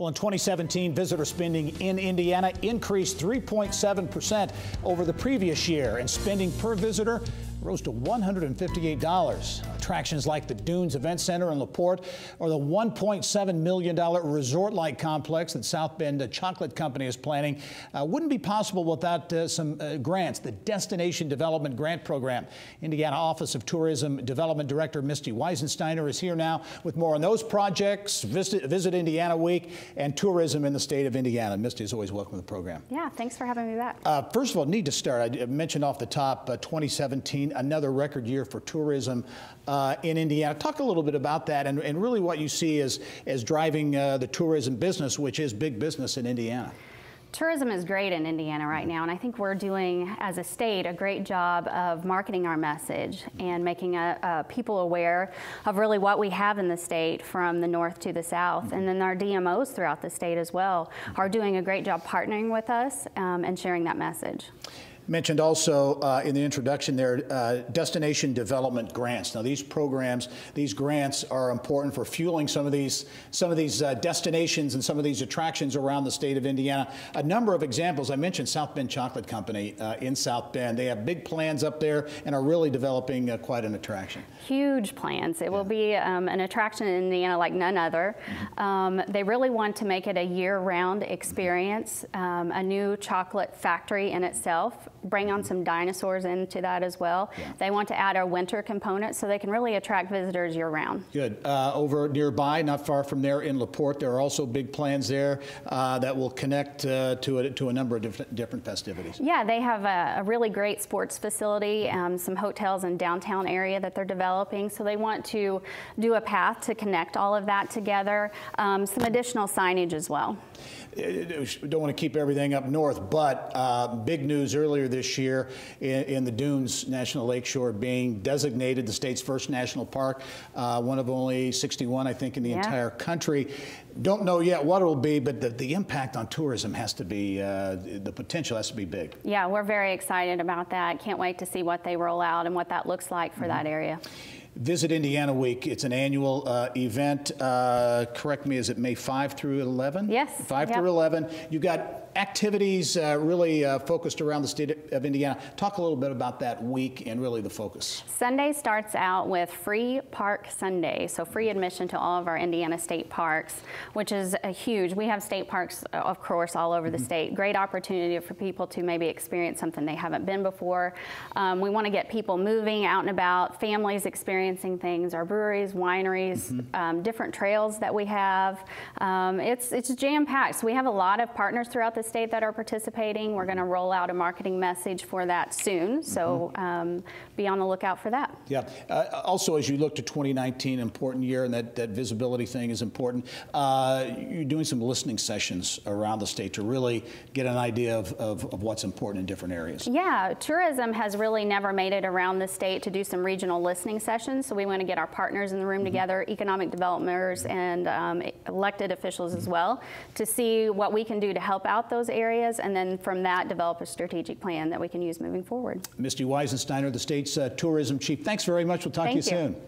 Well, in 2017, visitor spending in Indiana increased 3.7% over the previous year, and spending per visitor rose to $158. Attractions like the Dunes Event Center in LaPorte or the $1.7 million resort-like complex that South Bend Chocolate Company is planning wouldn't be possible without some grants. The Destination Development Grant Program. Indiana Office of Tourism Development Director Misty Weisensteiner is here now with more on those projects, Visit Indiana Week, and tourism in the state of Indiana. Misty is always welcome to the program. Yeah, thanks for having me back. First of all, need to start. I mentioned off the top 2017, another record year for tourism in Indiana. Talk a little bit about that and really what you see as driving the tourism business, which is big business in Indiana. Tourism is great in Indiana right now, and I think we're doing, as a state, a great job of marketing our message and making people aware of really what we have in the state from the north to the south. And then our DMOs throughout the state as well are doing a great job partnering with us and sharing that message. Mentioned also in the introduction there, destination development grants. Now these programs, these grants are important for fueling some of these destinations and some of these attractions around the state of Indiana. A number of examples. I mentioned South Bend Chocolate Company in South Bend. They have big plans up there and are really developing quite an attraction. Huge plans. It will be an attraction in Indiana like none other. They really want to make it a year-round experience, a new chocolate factory in itself. Bring on some dinosaurs into that as well. Yeah. They want to add a winter component so they can really attract visitors year-round. Good. Over nearby, not far from there in LaPorte, there are also big plans there that will connect to a number of different festivities. Yeah, they have a really great sports facility, some hotels in downtown area that they're developing. So they want to do a path to connect all of that together. Some additional signage as well. Don't want to keep everything up north, but big news earlier this year in the Dunes National Lakeshore being designated the state's first national park, one of only 61, I think, in the entire country. Don't know yet what it will be, but the impact on tourism has to be, the potential has to be big. Yeah, we're very excited about that. Can't wait to see what they roll out and what that looks like for that area. Visit Indiana Week. It's an annual event. Correct me, is it May 5 through 11? Yes. 5 through 11. You've got activities really focused around the state of Indiana. Talk a little bit about that week and really the focus. Sunday starts out with Free Park Sunday, so free admission to all of our Indiana state parks, which is huge. We have state parks, of course, all over the state. Great opportunity for people to maybe experience something they haven't been before. We want to get people moving out and about, families experiencing things, our breweries, wineries, different trails that we have. It's jam-packed. So we have a lot of partners throughout the state that are participating. We're going to roll out a marketing message for that soon, so be on the lookout for that. Yeah. Also, as you look to 2019, important year, and that visibility thing is important, you're doing some listening sessions around the state to really get an idea of what's important in different areas. Yeah, tourism has really never made it around the state to do some regional listening sessions, so we want to get our partners in the room together, economic developers and elected officials as well, to see what we can do to help out those areas, and then from that develop a strategic plan that we can use moving forward. Misty Weisensteiner, the state's tourism chief. Thanks very much. We'll talk to you soon.